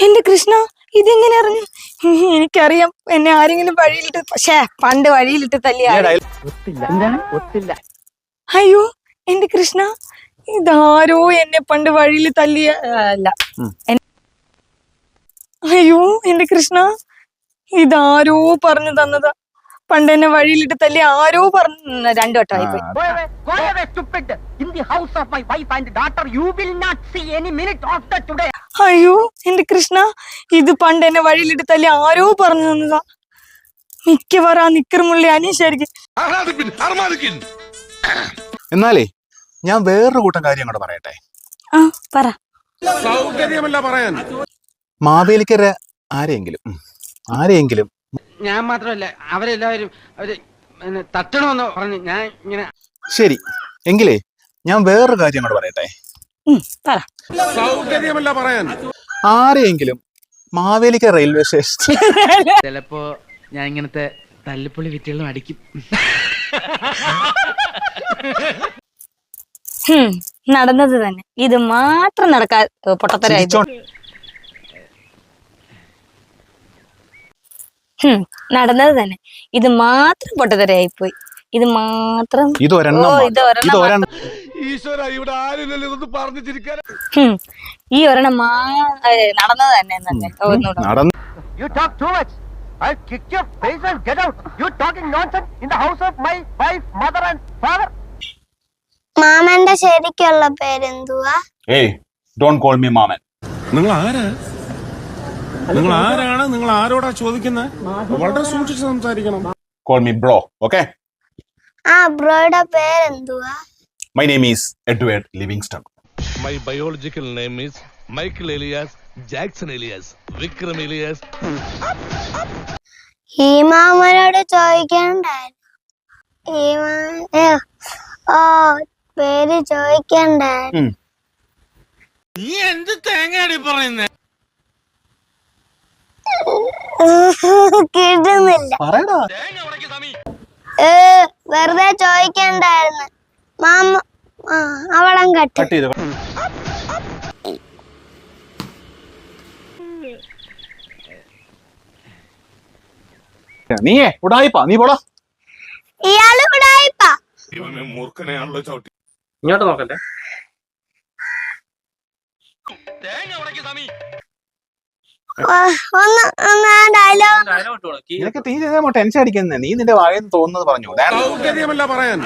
എന്റെ കൃഷ്ണ, ഇതെങ്ങനെ അറിഞ്ഞു? എനിക്കറിയാം, എന്നെ ആരെങ്കിലും വഴിയിലിട്ട്, പക്ഷേ പണ്ട് വഴിയിലിട്ട് തല്ലിയ. അയ്യോ എന്റെ കൃഷ്ണ, ഇതാരോ എന്നെ പണ്ട് വഴിയിൽ തല്ലിയ അല്ല. അയ്യോ എന്റെ കൃഷ്ണ, ഇതാരോ പറഞ്ഞു തന്നതാ. പണ്ട് എന്നെ വഴിയിലിട്ട് തല്ലി ആരോ പറഞ്ഞു. രണ്ടു വട്ടമായി പോയി. അയ്യോ എന്റെ കൃഷ്ണ, ഇത് പണ്ട് എന്നെ വഴിയിലിട്ട് തല്ലി ആരോ പറഞ്ഞു തന്നതാ. മിക്കവാറും ആ നിക്കറുമുള്ളി അനീഷായിരിക്കും. എന്നാലേ ഞാൻ വേറൊരു കൂട്ടം കാര്യം കൂടെ പറയട്ടെ. ആ പറ. സൗകര്യമല്ല പറയാൻ. മാവേലിക്കര ആരെയെങ്കിലും ഞാൻ മാത്രമല്ല, അവരെല്ലാവരും അവര് തട്ടണമെന്ന് പറഞ്ഞു. ഞാൻ ഇങ്ങനെ ശരി എങ്കിലേ ഞാൻ വേറൊരു കാര്യം കൂടെ പറയട്ടെ. പറ. സൗകര്യമല്ല പറയാൻ. ആരെയെങ്കിലും മാവേലിക്കര റെയിൽവേ സ്റ്റേഷൻ ചിലപ്പോ ഞാൻ ഇങ്ങനത്തെ തല്ലിപ്പൊളി വിറ്റുകളും അടിക്കും. നടന്നത് തന്നെ, ഇത് മാത്രം നടക്കാ പൊട്ടത്തരായി. നടന്നത് തന്നെ, ഇത് മാത്രം പൊട്ടത്തരായി പോയി. ഇത് മാത്രം. ഈശ്വര, ഇവിടെ ആരില്ലല്ലോ ഇതൊന്ന് പറഞ്ഞു ചിരിക്കാൻ. ഈ ഒരെണ്ണം നടന്നത് തന്നെ. You talk too much. I'll kick your face and get out. You talking nonsense in the house of my wife, mother and father. മാമന്റെ ശരിക്കുള്ള പേരെന്തുവാ? ഏയ് ഡോണ്ട് കോൾ മീ മാമൻ. നിങ്ങൾ ആരാ? നിങ്ങൾ ആരാണ്? നിങ്ങൾ ആരോടാ ചോദിക്കുന്നത്? വളരെ സൂക്ഷിച്ച് സംസാരിക്കണം. Call me bro, okay? ആ ബ്രോയുടെ പേരെന്തുവാ? My name is Edward Livingston. My biological name is Michael Elias Jackson Elias Vikram Elias. ഈ മാമനോട് ചോദിക്കണ്ടായിരുന്നു. പേര് ചോദിക്കണ്ടായിരുന്നു. നീ എന്ത് തേങ്ങയാടി പറയുന്നേ? കിട്ടുന്നില്ല. വെറുതെ ചോദിക്കണ്ടായിരുന്നു. മാമ അവളം കട്ട് ചെയ്തു. നീയേ ഉടായിപ്പാ, നീ പോടാ. ഇയാള് ഉടായിപ്പാ. മൂർഖനെയാണല്ലോ ചവിട്ടി. ഇങ്ങോട്ട് നോക്കല്ലേ? നിനക്ക് തീ ടെൻഷൻ അടിക്കുന്നേ. നീ നിന്റെ വായെന്ന് തോന്നുന്നത് പറഞ്ഞു. സൗകര്യമല്ല പറയാൻ.